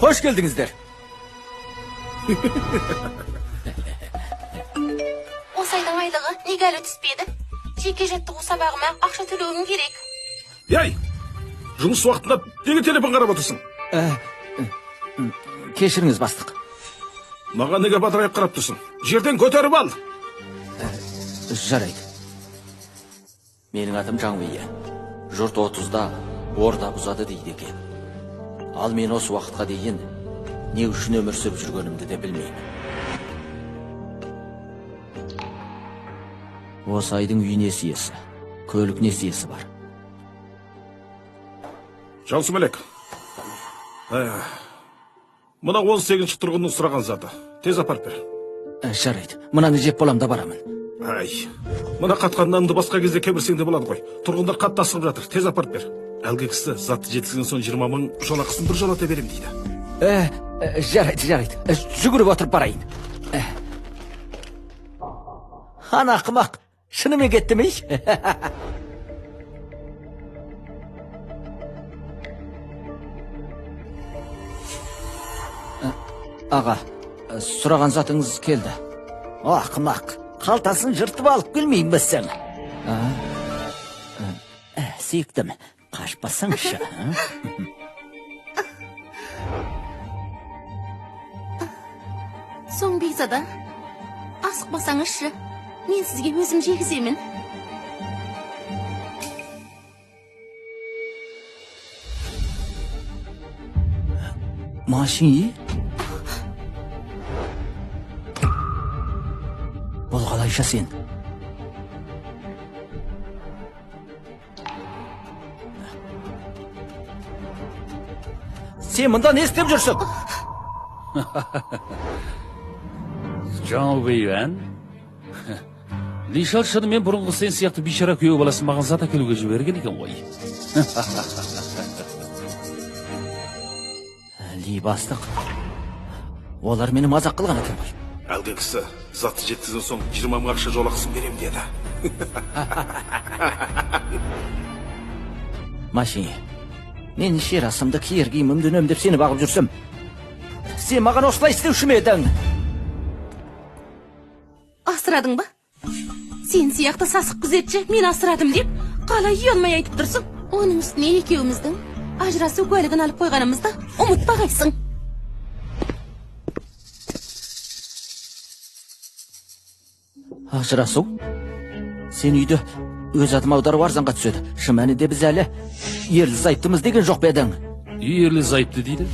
Hoş geldinizler. Osaydan aylığı negale түспеді. Жеке жаттығу сабағыма ақша төлеуім керек. Яй, жұмыс уақытында неге телефон қарап отырсың? Кешіріңіз бастық. Маған неге бадырайып қарап тұрсың? Жерден көтеріп ал. Жарайды. Менің атым Жаңбие. Жұрт 30-да орда бұзады дейді екен. Ал мен осы уақытқа дейін не үшін өмір сүріп жүргенімді де білмеймін. Осы айдың үй несиесі, көлік несиесі бар. Жансымелек. Мына 18-ші тұрғынның сұраған заты. Тез апарып бер. Жарайды. Мынаны жеп болам да барамын. Ай, мына қатқан нанды басқа кезде кемірсең де болады ғой. Тұрғындар қатты асығып жатыр. Тез апарып бер. Әлгі кісі затты жеткізген соң 20 мың жолақысын бір жолата берем дейді. Жарайды. Жүгіріп отырып барайын. Ана ақымақ, шынымен кетті ме? Аға, сұраған затыңыз келді. Ақымақ, қалтасын жыртып алып келмейін бәссең. Сүйіктім, қашпасаңшы. Соң бекзада, асықпасаңызшы, мен сізге өзім жегіземін. Машин? Бұл қалайша сен? Сен мұнда не істеп жүрсің? Жаңбие, Лишал шынымен бұрынғы сен сияқты бейшара күйеу баласын маған зат әкелуге жіберген екен ғой. Ли бастық. Олар мені мазақ қылған екен ғой. Әлгі кісі затты жеткізген соң 20 мың ақша жолақысын берем деді. Машин, мен шер асымды киер киімімді үнемдеп сені бағып жүрсім. Сен маған осылай істеуші ме едің? Асырадың ба? Сен сияқты сасық күзетші мен асырадым деп, қалай ұялмай айтып тұрсың? Оның үстіне екеуіміздің ажырасу куәлігін алып қойғанымызды ұмытпағайсың. Ажырасу? Сен үйді өз атым аударып арзанға түседі. Шын мәнінде біз әлі ерлі зайыптымыз деген жоқ па едің? Ерлі зайыпты дейді.